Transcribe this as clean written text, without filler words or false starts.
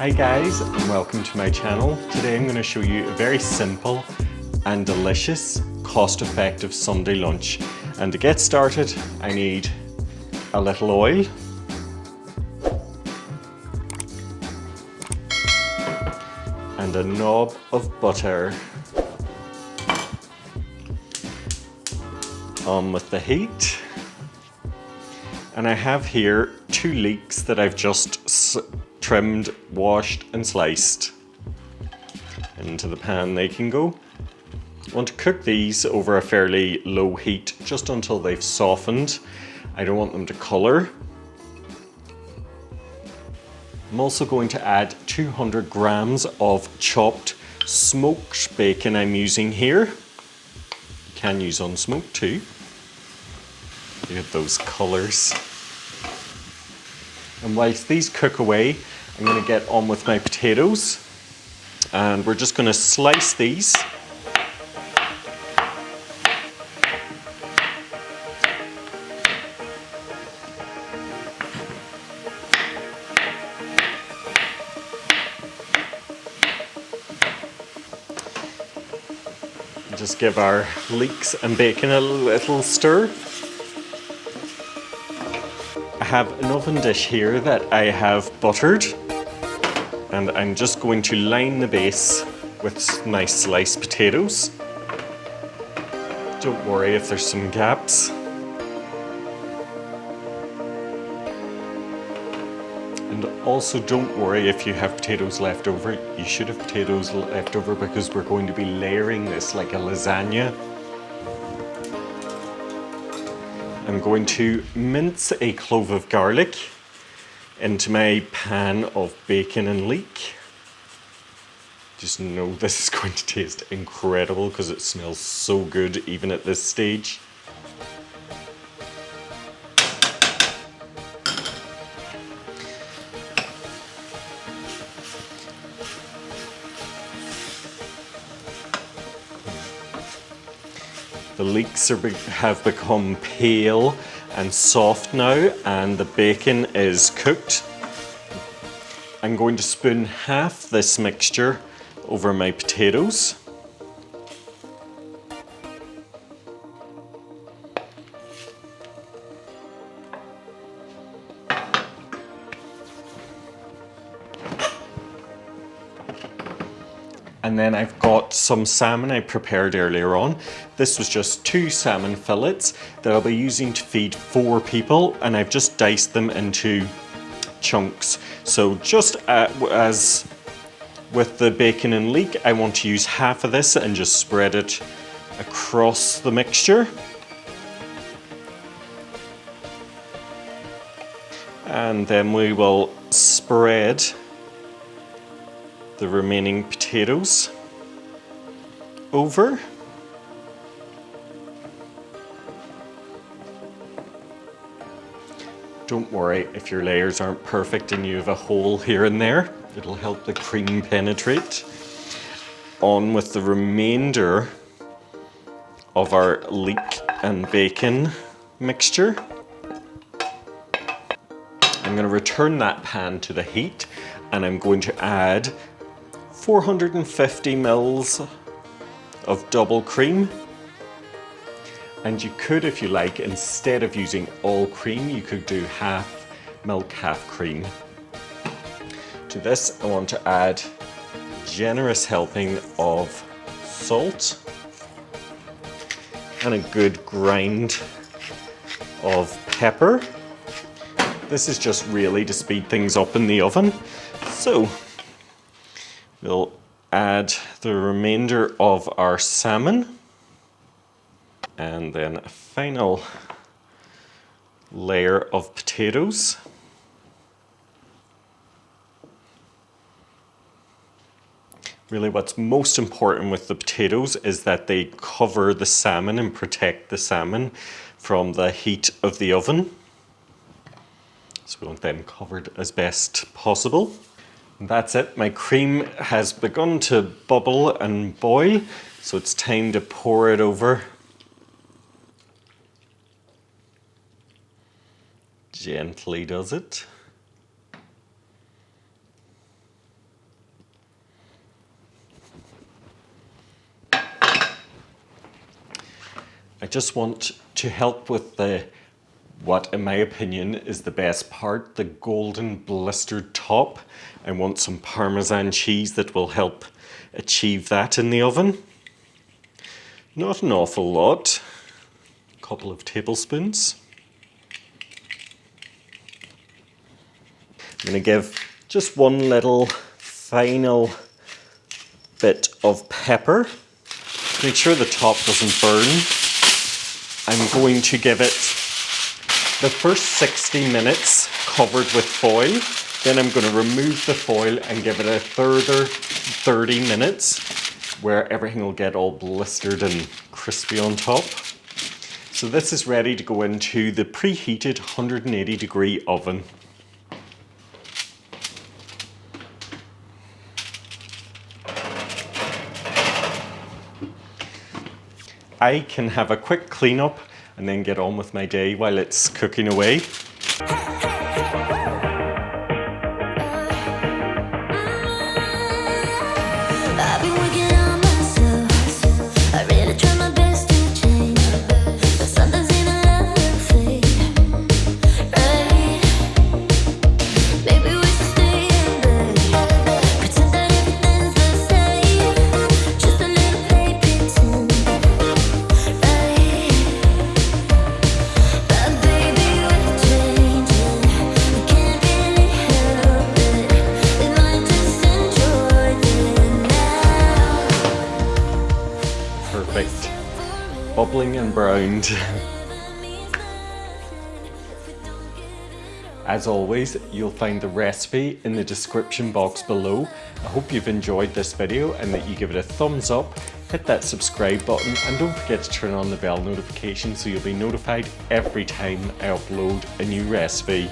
Hi guys, and welcome to my channel. Today I'm going to show you a very simple and delicious, cost-effective Sunday lunch. And to get started, I need a little oil, and a knob of butter. On with the heat. And I have here 2 leeks that I've just trimmed, washed and sliced. Into the pan they can go. I want to cook these over a fairly low heat just until they've softened. I don't want them to colour. I'm also going to add 200 grams of chopped smoked bacon I'm using here. You can use unsmoked too. Look at those colours. And whilst these cook away, I'm going to get on with my potatoes. And we're just going to slice these. Just give our leeks and bacon a little stir. I have an oven dish here that I have buttered, and I'm just going to line the base with nice sliced potatoes. Don't worry if there's some gaps. And also don't worry if you have potatoes left over. You should have potatoes left over because we're going to be layering this like a lasagna. I'm going to mince a clove of garlic into my pan of bacon and leek. Just know this is going to taste incredible because it smells so good even at this stage. The leeks have become pale and soft now, and the bacon is cooked. I'm going to spoon half this mixture over my potatoes. And then I've got some salmon I prepared earlier on. This was just 2 salmon fillets that I'll be using to feed 4 people, and I've just diced them into chunks. So just as with the bacon and leek, I want to use half of this and just spread it across the mixture. And then we will spread the remaining potatoes over. Don't worry if your layers aren't perfect and you have a hole here and there. It'll help the cream penetrate. On with the remainder of our leek and bacon mixture. I'm going to return that pan to the heat, and I'm going to add 450 mils of double cream. And you could, if you like, instead of using all cream, you could do half milk, half cream. To this, I want to add a generous helping of salt and a good grind of pepper. This is just really to speed things up in the oven. So we'll add the remainder of our salmon, and then a final layer of potatoes. Really, what's most important with the potatoes is that they cover the salmon and protect the salmon from the heat of the oven. So we want them covered as best possible. And that's it. My cream has begun to bubble and boil, so it's time to pour it over. Gently does it. just want to help with what in my opinion is the best part, the golden blistered top. I want some parmesan cheese that will help achieve that in the oven. Not an awful lot, a couple of tablespoons. I'm going to give just one little final bit of pepper. Make sure the top doesn't burn. I'm going to give it the first 60 minutes covered with foil. Then I'm going to remove the foil and give it a further 30 minutes where everything will get all blistered and crispy on top. So this is ready to go into the preheated 180 degree oven. I can have a quick cleanup and then get on with my day while it's cooking away. Perfect. Bubbling and browned. As always, you'll find the recipe in the description box below. I hope you've enjoyed this video and that you give it a thumbs up, hit that subscribe button, and don't forget to turn on the bell notification so you'll be notified every time I upload a new recipe.